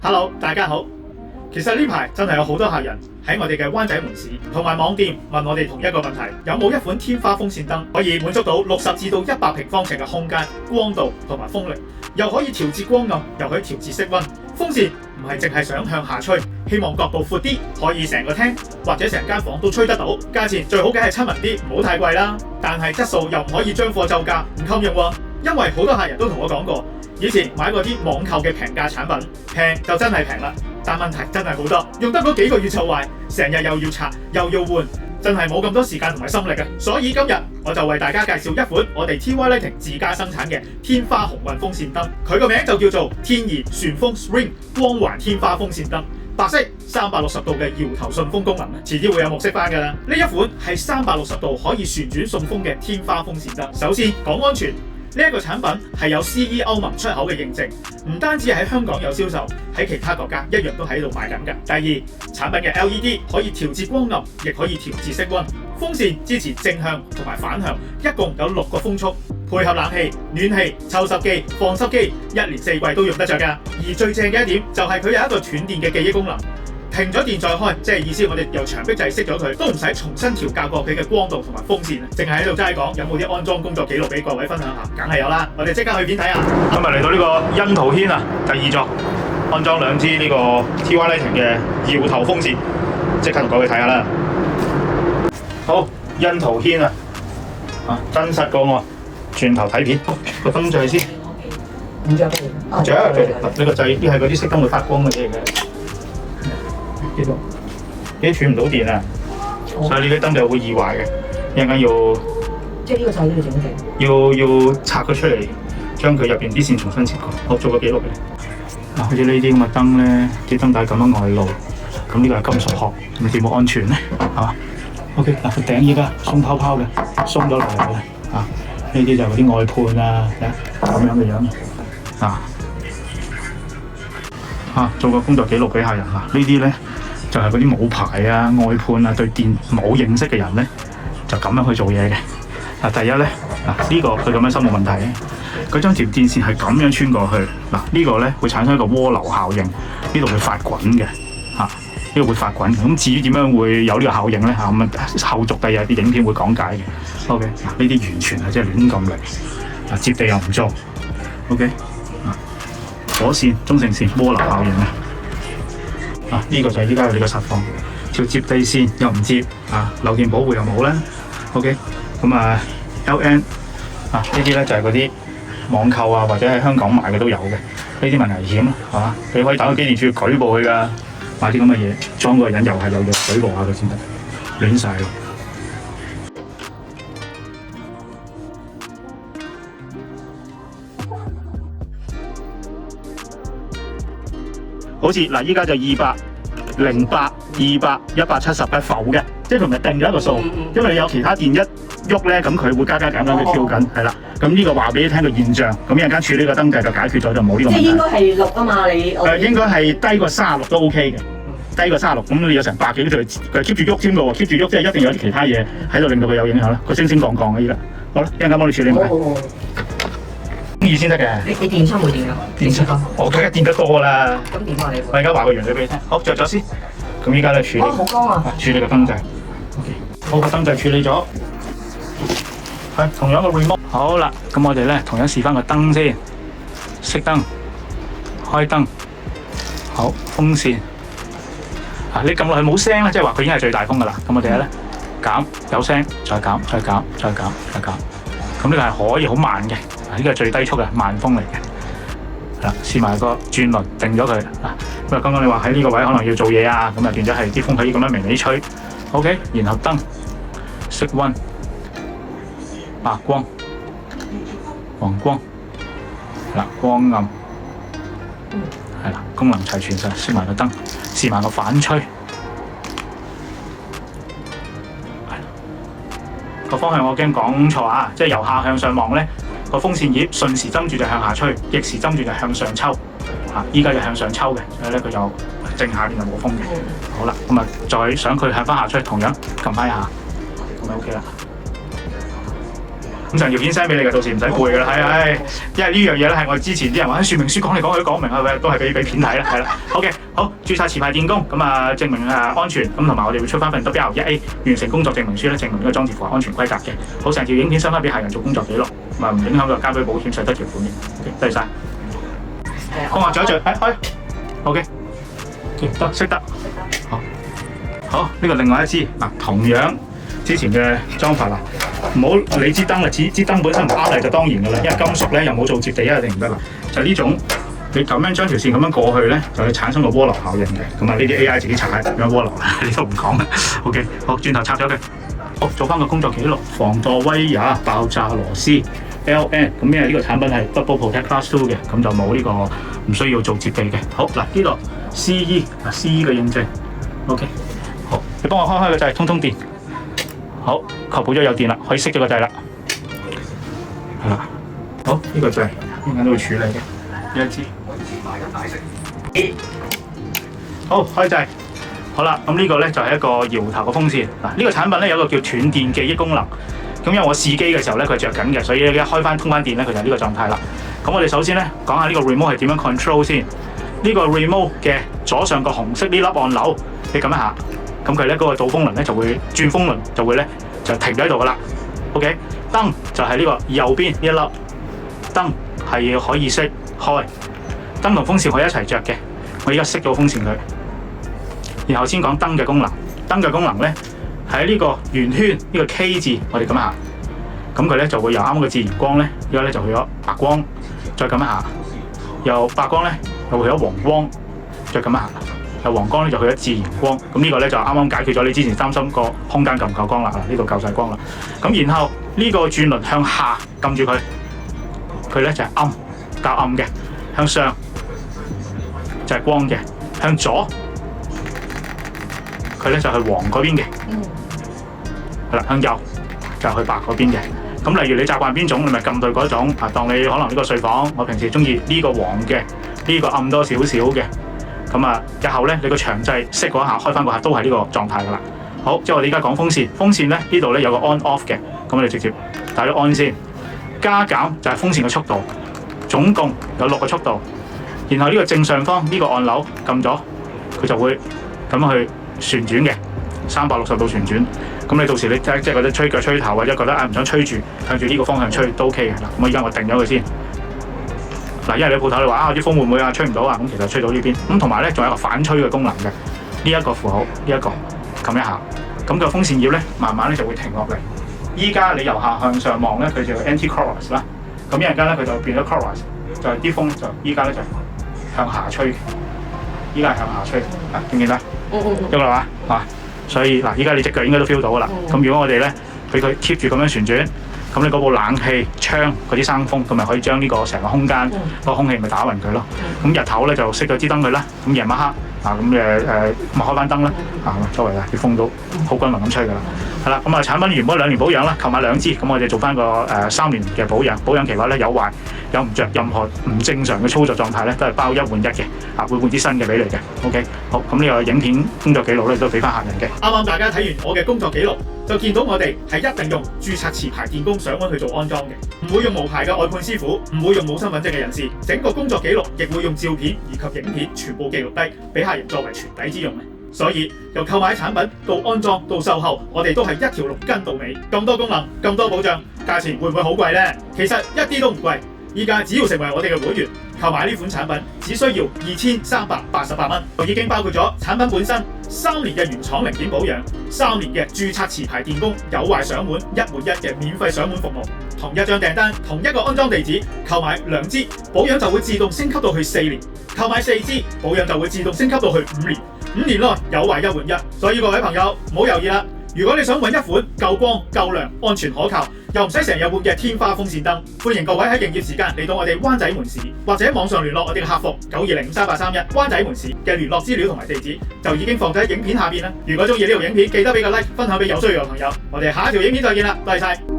Hello，大家好。其實呢排真係有好多客人喺我哋嘅灣仔門市同埋網店問我哋同一個問題：有冇一款天花風扇燈可以滿足到60至到100平方尺嘅空間、光度同埋風力，又可以調節光暗，又可以調節色溫？風扇唔係淨係想向下吹，希望角度闊啲，可以成個廳或者成間房都吹得到。價錢最好梗係親民啲，唔好太貴啦。但係質素又唔可以將貨就價，唔襟用喎。因為好多客人都同我講過，以前買過啲網購嘅平價產品，平就真係平啦，但問題真係好多，用得嗰幾個月就壞，成日又要拆又要換，真係冇咁多時間同埋心力嘅。所以今日我就為大家介紹一款我哋 TY Lighting 自家生產嘅天花鴻運風扇燈，佢個名就叫做天宜旋風 Spring 光環天花風扇燈，白色360度嘅搖頭順風功能，遲啲會有木色翻㗎啦。呢一款係360度可以旋轉送風嘅天花風扇燈。首先講安全。呢一個產品係有 CE 歐盟出口嘅認證，唔單止喺香港有銷售，喺其他國家一樣都喺度賣緊㗎。第二，產品嘅 LED 可以調節光暗，亦可以調節色溫。風扇支持正向同埋反向，一共有6個風速，配合冷氣、暖氣、抽濕機、放濕機，1年4季都用得着㗎。而最正嘅一點就係佢有一個斷電嘅記憶功能。停咗電再開，即係意思我哋由牆壁掣熄咗佢，都唔使重新調校過佢嘅光度同埋風扇，淨係喺度齋講。有冇啲安裝工作記錄俾各位分享下？梗係有啦，我哋即刻去片睇下。今日嚟到呢個欣圖軒啊，第2座安裝2支呢個 TY Lighting 嘅搖頭風扇，即刻同各位睇下啦。好，欣圖軒啊，真實個案，轉頭睇片，個燈掣先。唔着嘅，着，呢個掣啲係嗰啲熄燈會發光嘅嘢嘅。呢度斷唔到電啊，所以呢啲燈就會易壞嘅。一陣間要即係呢個掣都要整定，要拆佢出嚟，將佢入邊啲線重新切過。我做個記錄俾你。好似呢啲咁嘅燈咧，啲燈帶咁樣外露，咁呢個係金屬殼，咁點冇安全咧？係嘛 ？OK， 嗱個頂依家鬆泡泡嘅，鬆咗落嚟嘅。呢啲就係嗰啲外判啊，咁樣嘅樣。做個工作記錄俾客人啦。呢啲咧就係嗰啲冇牌啊、外判啊、對電冇認識嘅人咧，就咁樣去做嘢嘅。第一咧，呢個佢咁樣收冇問題嘅。佢將條電線係咁樣穿過去，呢個咧會產生一個渦流效應，呢度會發滾嘅。呢個會發滾。咁至於點樣會有呢個效應咧？咁後續第日啲影片會講解嘅。OK， 呢啲完全係即係亂咁嚟，接地又唔做。OK。火線、中性線、渦流效應啊！呢個就係依家我哋嘅實況，條接地線又唔接漏電保護又冇啦。OK， 咁LN 呢啲咧就係嗰啲網購啊或者喺香港買嘅都有嘅，呢啲咪危險咯，係嘛？你可以打個機電處舉報佢㗎，買啲咁嘅嘢裝嗰個人又係有嘢舉報下佢先得，亂晒咯。好似依家就200、08、200、170係浮嘅，即係同埋定咗一個數，因為你有其他電一喐咧，咁佢會加減咁去跳緊，係啦。咁呢個話俾你聽個現象，咁一陣間處理個燈掣就解決咗，就冇呢個問題。即係應該係6啊嘛，你應該係低過36都 OK 嘅，低過36，咁你有成100幾佢 keep 住喐添嘅喎 ，keep 住喐即係一定有啲其他嘢喺度令到佢有影響啦。佢升升降降嘅依家，好啦，一陣間幫你處理埋。2先得嘅。你電芯會電㗎？電芯，我梗係電得多啦。咁點啊你？我而家話個原理俾你聽。好，着咗先。咁依家咧處理。好光啊！處理個燈掣。OK， 好，個燈掣處理咗。係同樣個 remote。好啦，咁我哋咧同樣試翻個燈先。熄燈，開燈。好，風扇。你撳落去冇聲咧，即係話佢已經係最大風㗎啦。咁我哋咧減，有聲，再減，再減，再減，再減。咁呢個係可以好慢嘅。呢個係最低速嘅慢風嚟嘅，試埋個轉輪定咗佢。咁啊，剛剛你話喺呢個位可能要做嘢啊，咁啊變咗係啲風可以咁樣微微吹。OK， 然後燈色溫、白光、黃光，光暗，功能齊全晒。熄埋個燈，試埋個反吹。個方向我驚講錯啊，即係由下向上望咧。個風扇葉順時針住就向下吹，逆時針住就向上抽。依家就向上抽嘅，所以咧佢就正下邊就冇風嘅。好啦，咁再想佢向翻下吹，同樣撳翻一下，咁就 OK 啦。咁成條片 send 俾你嘅，到時唔使背㗎啦。係，因為呢樣嘢咧係我哋之前啲人話喺說明書講嚟講去都講明係都係俾片睇啦，係啦。好嘅，好註冊持牌電工，咁啊證明安全，咁同埋我哋會出翻份 W1A 完成工作證明書咧，證明呢個裝置符合安全規格嘅。好，成條影片收翻俾客人做工作記錄，咁啊唔影響個交俾保險稅得條款嘅。OK， 多謝晒。幫我咀一咀，OK， 得識得。好，呢個另外一支嗱，同樣之前嘅裝法啦，唔好理支燈啦，支燈本身唔啱你就當然㗎啦，因為金屬咧又冇做接地一定唔得啦。就呢種你咁樣將條線咁樣過去咧，就會產生個渦流效應嘅。咁啊呢啲 AI 自己查下點樣渦流啦，你都唔講啦。OK， 好，轉頭拆咗佢。好，做翻個工作記錄，防墮威也、爆炸螺絲 LN， 咁因為呢個產品係 Double Protect Class 2嘅，咁就冇呢個唔需要做接地嘅。好嗱，呢度 CE 嘅認證 ，OK。好，你幫我開個掣，通電。好，確保咗有電啦，可以熄咗個掣啦。係啦，好，呢個掣一陣間都會處理嘅，呢一支。好，開掣。好啦，咁呢個咧就係一個搖頭嘅風扇。嗱，呢個產品咧有一個叫斷電記憶功能。咁因為我試機嘅時候咧，佢着緊嘅，所以一開翻通翻電咧，佢就係呢個狀態啦。咁我哋首先咧講下呢個 remote 係點樣 control 先。呢個 remote 嘅左上角紅色呢粒按鈕，你撳一下。咁佢咧嗰個導風輪咧就會轉風輪，就會咧就停咗喺度噶啦。OK， 燈就係呢個右邊呢一粒燈係可以熄開，燈同風扇可以一齊着嘅。我而家熄咗風扇佢，然後先講燈嘅功能。燈嘅功能咧喺呢個圓圈呢個 K 字，我哋撳一下，咁佢咧就會由啱啱嘅自然光咧，而家咧就去咗白光，再撳一下，由白光咧又去咗黃光，再撳一下。由黃光咧就去咗自然光，咁呢個咧就啱啱解決咗你之前擔心個空間夠唔夠光啦，呢度夠晒光啦。咁然後呢個轉輪向下撳住佢，佢咧就係暗較暗嘅；向上就係光嘅；向左佢咧就係黃嗰邊嘅。係啦，向右就去白嗰邊嘅。咁例如你習慣邊種，你咪撳對嗰種。當你可能呢個睡房，我平時中意呢個黃嘅，呢個暗多少少嘅。咁啊，日後咧，你個長掣熄嗰下，開翻嗰下都係呢個狀態噶啦。好，即係我哋而家講風扇，風扇咧呢度咧有個 on off 嘅，咁我哋直接打咗 on 先。加減就係風扇嘅速度，總共有6個速度。然後呢個正上方呢個按鈕撳咗，佢就會咁樣去旋轉嘅，360度旋轉。咁你到時你即係覺得吹腳吹頭，或者覺得唔想吹住，向住呢個方向吹都 OK 嘅。嗱，咁而家我定咗佢先。嗱，因為你鋪頭你話啲風會唔會吹唔到啊？咁其實吹到呢邊。咁同埋咧仲有一個反吹嘅功能嘅。呢一個符號，呢一個撳一下，咁個風扇葉咧慢慢咧就會停落嚟。依家你由下向上望咧，佢就 anti-clockwise 啦。咁一陣間咧佢就變咗 clockwise，就係啲風就依家咧就向下吹。依家係向下吹，見唔見得？得啦嘛，所以嗱，依家你隻腳應該都 feel 到噶啦。咁如果我哋咧俾佢 keep 住咁樣旋轉。咁你嗰部冷氣窗嗰啲生風，咁咪可以將呢個成個空間個空氣咪打暈佢咯。咁日頭咧就熄咗支燈佢啦。咁夜晚黑咁咪開翻燈啦。周圍啲風都好均勻咁吹㗎啦。係啦，咁產品原本2年保養啦，購買2支，咁我哋做翻個3年嘅保養。保養期話咧有壞有唔着任何唔正常嘅操作狀態咧，都係包1換1嘅。會換啲新嘅俾你嘅。OK， 好，咁呢個影片工作記錄咧都俾翻客人嘅。啱啱大家睇完我嘅工作記錄，就見到我哋係一定用註冊持牌電工上門去做安裝嘅，唔會用無牌嘅外判師傅，唔會用冇身份證嘅人士。整個工作記錄亦會用照片以及影片全部記錄低，俾客人作為傳底之用。所以由購買產品到安裝到售後，我哋都係一條龍跟到尾。咁多功能，咁多保障，價錢會唔會好貴呢？其實一啲都唔貴。依家只要成為我哋嘅會員，購買呢款產品只需要2388蚊，就已經包括咗產品本身3年嘅原廠零件保養、3年嘅註冊持牌電工有壞上門1換1嘅免費上門服務。同一張訂單，同一個安裝地址，購買2支，保養就會自動升級到去4年；購買4支，保養就會自動升級到去5年。5年內有壞1換1，所以各位朋友唔好猶豫啦！如果你想揾一款夠光、夠亮、安全可靠，又唔使成日換嘅天花風扇燈，歡迎各位喺營業時間嚟到我哋灣仔門市，或者網上聯絡我哋嘅客服920-53831灣仔門市嘅聯絡資料同埋地址就已經放咗喺影片下邊啦。如果中意呢條影片，記得俾個 like， 分享俾有需要嘅朋友。我哋下一條影片再見啦，多謝晒。